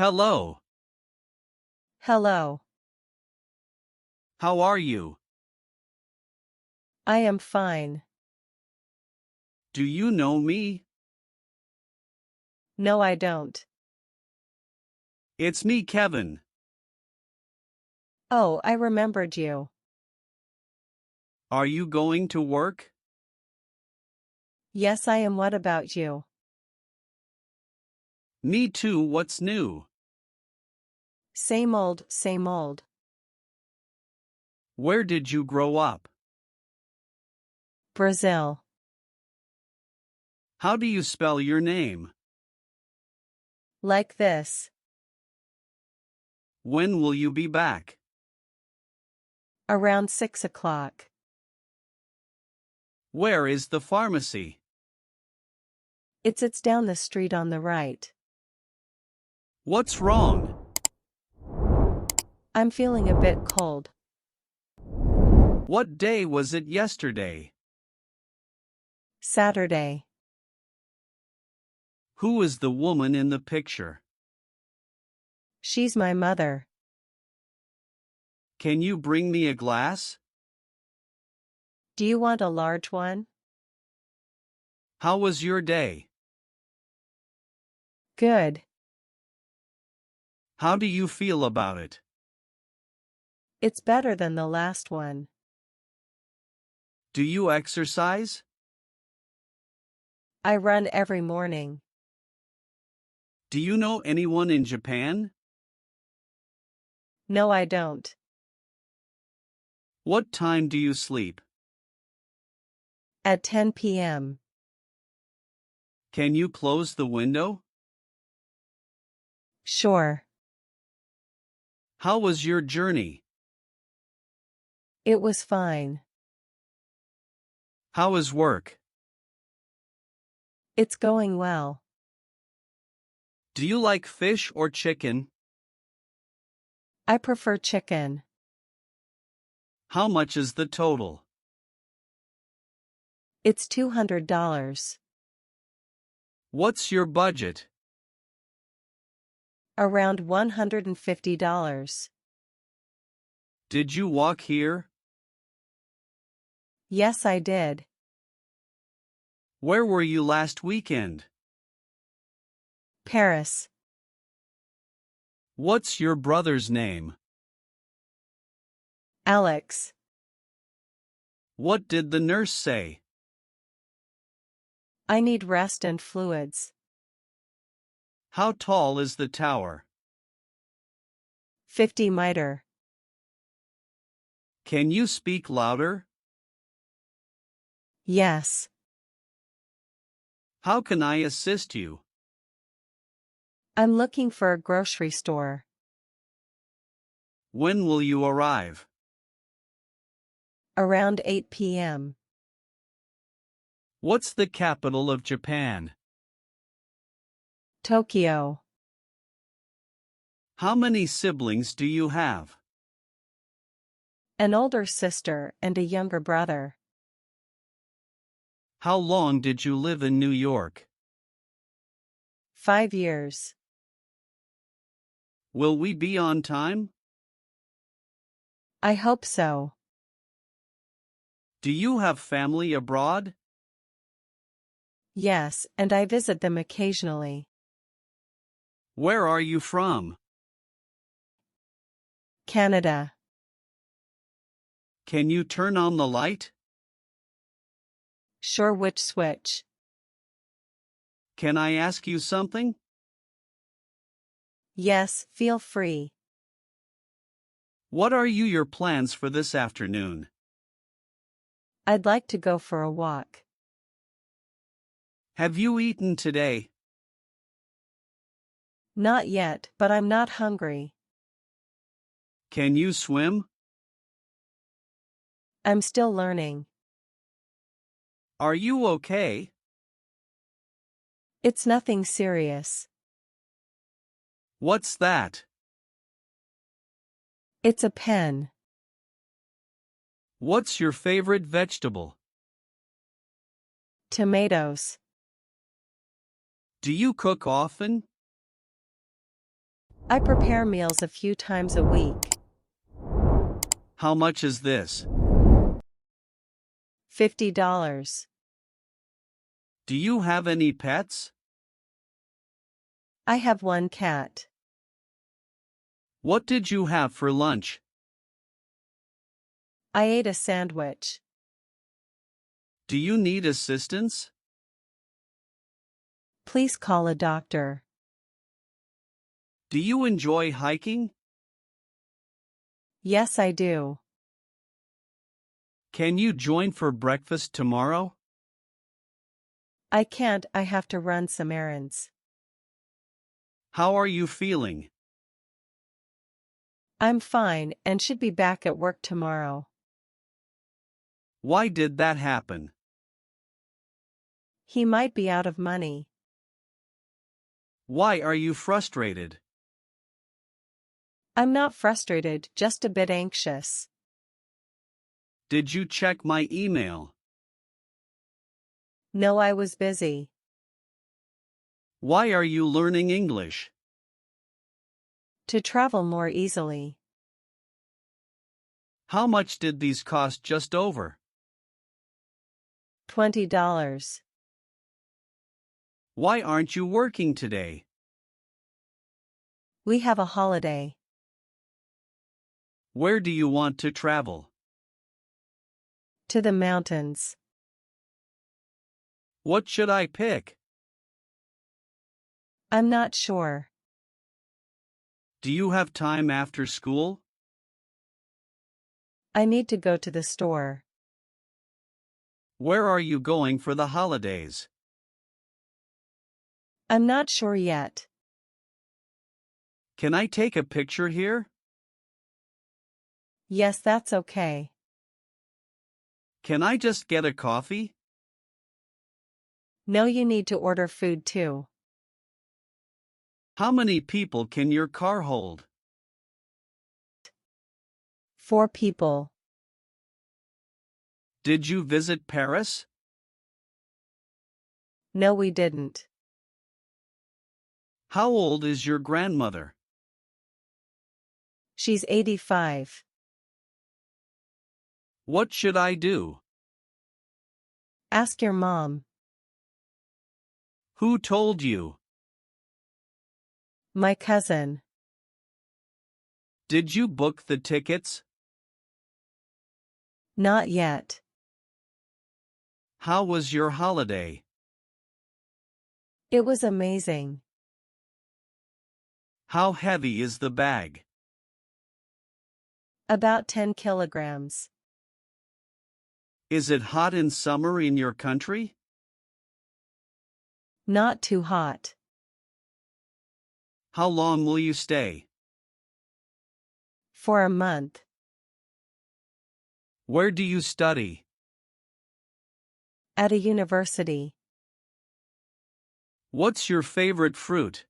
Hello, Hello. how are you? I am fine. Do you know me? No, I don't. It's me, Kevin. Oh, I remembered you. Are you going to work? Yes, I am. What about you? Me too, what's new? Same old, same old. Where did you grow up? Brazil. How do you spell your name? Like this. When will you be back? Around 6 o'clock. Where is the pharmacy? It's down the street on the right. What's wrong? I'm feeling a bit cold. What day was it yesterday? Saturday. Who is the woman in the picture? She's my mother. Can you bring me a glass? Do you want a large one? How was your day? Good. How do you feel about it? It's better than the last one. Do you exercise? I run every morning. Do you know anyone in Japan? No, I don't. What time do you sleep? At 10 p.m. Can you close the window? Sure. How was your journey? It was fine. How is work? It's going well. Do you like fish or chicken? I prefer chicken. How much is the total? It's $200. What's your budget? Around $150. Did you walk here? Yes, I did. Where were you last weekend? Paris. What's your brother's name? Alex. What did the nurse say? I need rest and fluids. How tall is the tower? 50 mitre. Can you speak louder? Yes. How can I assist you? I'm looking for a grocery store. When will you arrive? Around 8 p.m. What's the capital of Japan? Tokyo. How many siblings do you have? An older sister and a younger brother. How long did you live in New York? 5 years. Will we be on time? I hope so. Do you have family abroad? Yes, and I visit them occasionally. Where are you from? Canada. Can you turn on the light? Sure, which switch? Can I ask you something? Yes, feel free. What are your plans for this afternoon? I'd like to go for a walk. Have you eaten today? Not yet, but I'm not hungry. Can you swim? I'm still learning. Are you okay? It's nothing serious. What's that? It's a pen. What's your favorite vegetable? Tomatoes. Do you cook often? I prepare meals a few times a week. How much is this? $50. Do you have any pets? I have one cat. What did you have for lunch? I ate a sandwich. Do you need assistance? Please call a doctor. Do you enjoy hiking? Yes, I do. Can you join for breakfast tomorrow? I can't, I have to run some errands. How are you feeling? I'm fine and should be back at work tomorrow. Why did that happen? He might be out of money. Why are you frustrated? I'm not frustrated, just a bit anxious. Did you check my email? No, I was busy. Why are you learning English? To travel more easily. How much did these cost just over? $20. Why aren't you working today? We have a holiday. Where do you want to travel? To the mountains. What should I pick? I'm not sure. Do you have time after school? I need to go to the store. Where are you going for the holidays? I'm not sure yet. Can I take a picture here? Yes, that's okay. Can I just get a coffee? No, you need to order food too. How many people can your car hold? 4 people. Did you visit Paris? No, we didn't. How old is your grandmother? She's 85. What should I do? Ask your mom. Who told you? My cousin. Did you book the tickets? Not yet. How was your holiday? It was amazing. How heavy is the bag? About 10 kilograms. Is it hot in summer in your country? Not too hot. How long will you stay? For a month. Where do you study? At a university. What's your favorite fruit?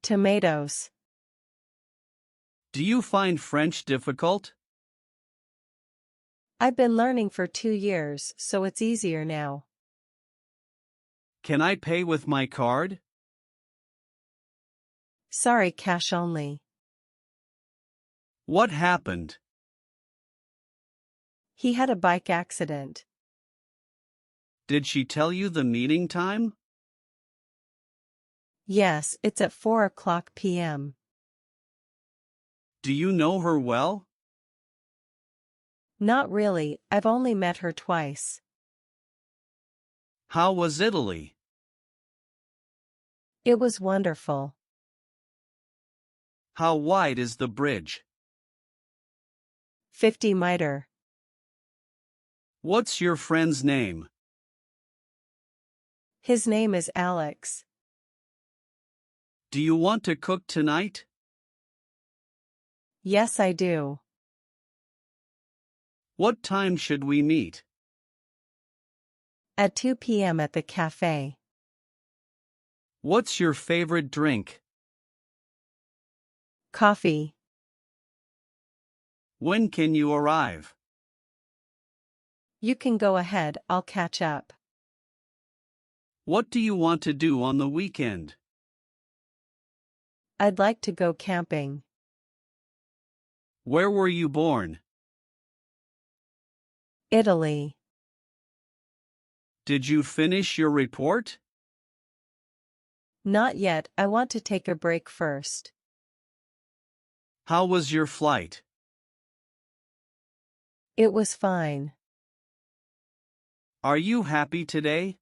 Tomatoes. Do you find French difficult? I've been learning for 2 years, so it's easier now. Can I pay with my card? Sorry, cash only. What happened? He had a bike accident. Did she tell you the meeting time? Yes, it's at 4 p.m. Do you know her well? Not really, I've only met her twice. How was Italy? It was wonderful. How wide is the bridge? 50 meter. What's your friend's name? His name is Alex. Do you want to cook tonight? Yes, I do. What time should we meet? At 2 p.m. at the cafe. What's your favorite drink? Coffee. When can you arrive? You can go ahead, I'll catch up. What do you want to do on the weekend? I'd like to go camping. Where were you born? Italy. Did you finish your report? Not yet, I want to take a break first. How was your flight? It was fine. Are you happy today?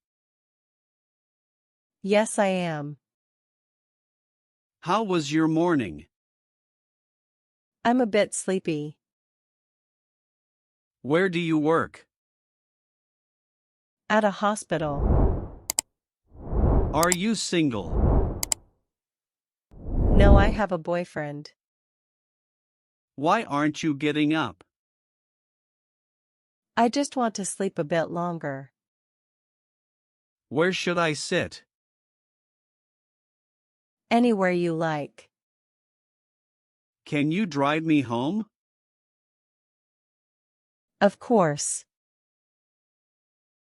Yes, I am. How was your morning? I'm a bit sleepy. Where do you work? At a hospital. Are you single? No, I have a boyfriend. Why aren't you getting up? I just want to sleep a bit longer. Where should I sit? Anywhere you like. Can you drive me home? Of course.